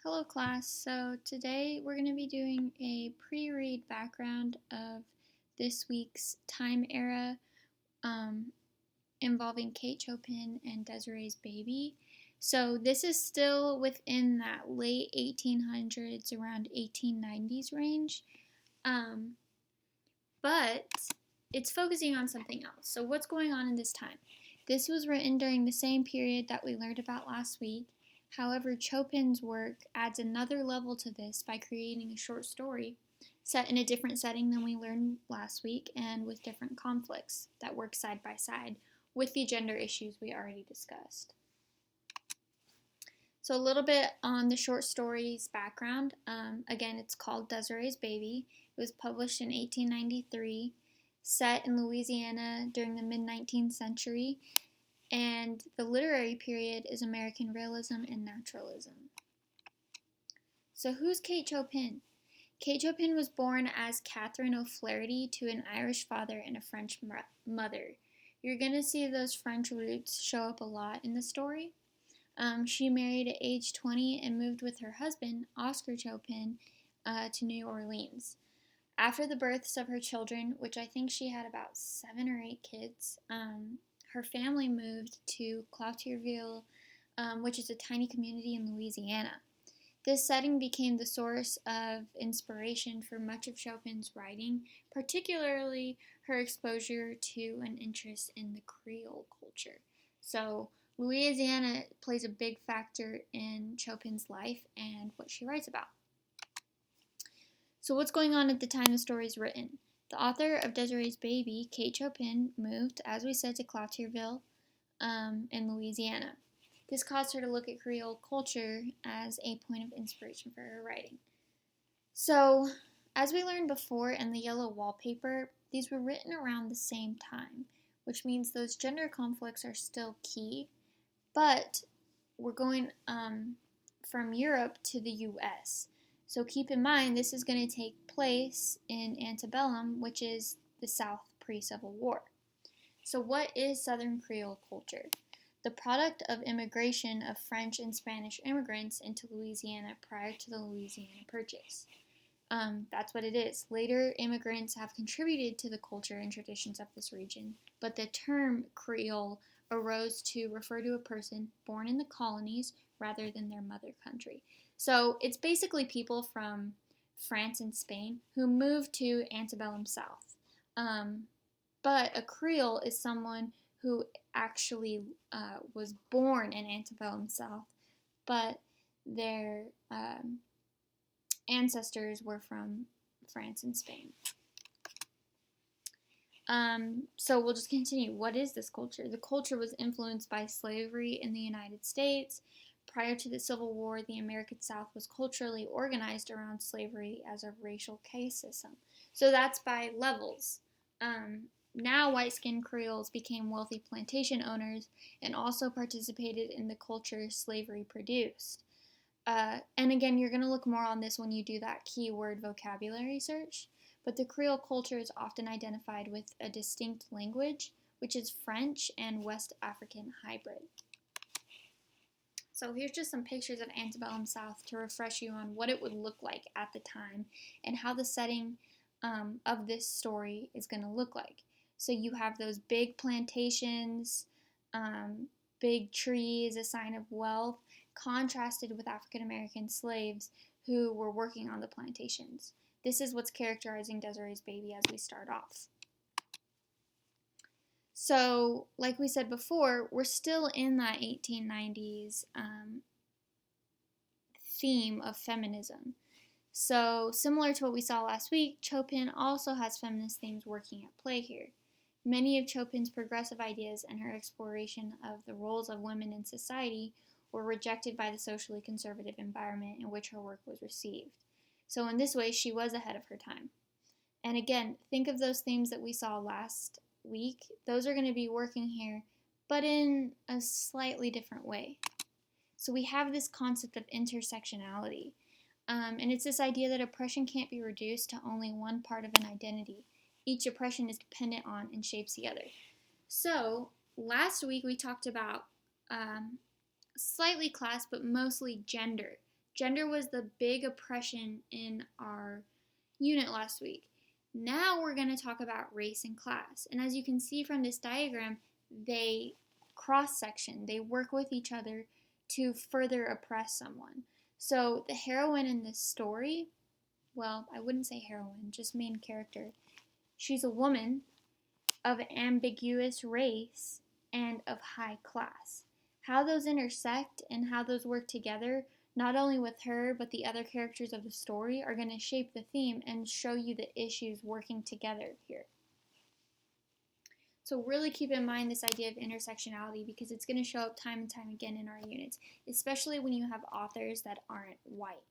Hello class, so today we're going to be doing a pre-read background of this week's time era um, involving Kate Chopin and Desiree's Baby. So this is still within that late 1800s, around 1890s range, um, but it's focusing on something else. So what's going on in this time? This was written during the same period that we learned about last week. However, Chopin's work adds another level to this by creating a short story set in a different setting than we learned last week and with different conflicts that work side by side with the gender issues we already discussed. So a little bit on the short story's background. Again, it's called Desiree's Baby. It was published in 1893, set in Louisiana during the mid-19th century, and the literary period is American realism and naturalism. So who's Kate Chopin? Kate Chopin was born as Catherine O'Flaherty to an Irish father and a French mother. You're going to see those French roots show up a lot in the story. She married at age 20 and moved with her husband, Oscar Chopin, to New Orleans. After the births of her children, which I think she had about 7 or 8 kids, her family moved to Cloutierville, which is a tiny community in Louisiana. This setting became the source of inspiration for much of Chopin's writing, particularly her exposure to an interest in the Creole culture. So, Louisiana plays a big factor in Chopin's life and what she writes about. So what's going on at the time the story is written? The author of Desiree's Baby, Kate Chopin, moved, as we said, to Cloutierville in Louisiana. This caused her to look at Creole culture as a point of inspiration for her writing. So, as we learned before in the yellow wallpaper, these were written around the same time, which means those gender conflicts are still key, but we're going from Europe to the U.S., so keep in mind this is going to take place in Antebellum, which is the South pre-Civil War. So what is Southern Creole culture? The product of immigration of French and Spanish immigrants into Louisiana prior to the Louisiana Purchase. That's what it is. Later immigrants have contributed to the culture and traditions of this region, but the term Creole arose to refer to a person born in the colonies rather than their mother country. So it's basically people from France and Spain who moved to Antebellum South. But a Creole is someone who actually was born in Antebellum South, but their ancestors were from France and Spain. So we'll just continue. What is this culture? The culture was influenced by slavery in the United States. Prior to the Civil War, the American South was culturally organized around slavery as a racial caste system. So that's by levels. Now white-skinned Creoles became wealthy plantation owners and also participated in the culture slavery produced. And again, you're going to look more on this when you do that keyword vocabulary search. But the Creole culture is often identified with a distinct language, which is French and West African hybrid. So here's just some pictures of Antebellum South to refresh you on what it would look like at the time and how the setting of this story is going to look like. So you have those big plantations, big trees, a sign of wealth, contrasted with African American slaves who were working on the plantations. This is what's characterizing Desiree's Baby as we start off. So, like we said before, we're still in that 1890s theme of feminism. So, similar to what we saw last week, Chopin also has feminist themes working at play here. Many of Chopin's progressive ideas and her exploration of the roles of women in society were rejected by the socially conservative environment in which her work was received. So in this way, she was ahead of her time. And again, think of those themes that we saw last week. Those are going to be working here, but in a slightly different way. So we have this concept of intersectionality. And it's this idea that oppression can't be reduced to only one part of an identity. Each oppression is dependent on and shapes the other. So last week we talked about slightly class, but mostly gender Gender was the big oppression in our unit last week. Now we're going to talk about race and class. And as you can see from this diagram, they cross-section. They work with each other to further oppress someone. So the heroine in this story, well, I wouldn't say heroine, just main character. She's a woman of ambiguous race and of high class. How those intersect and how those work together, not only with her, but the other characters of the story, are going to shape the theme and show you the issues working together here. So really keep in mind this idea of intersectionality because it's going to show up time and time again in our units, especially when you have authors that aren't white.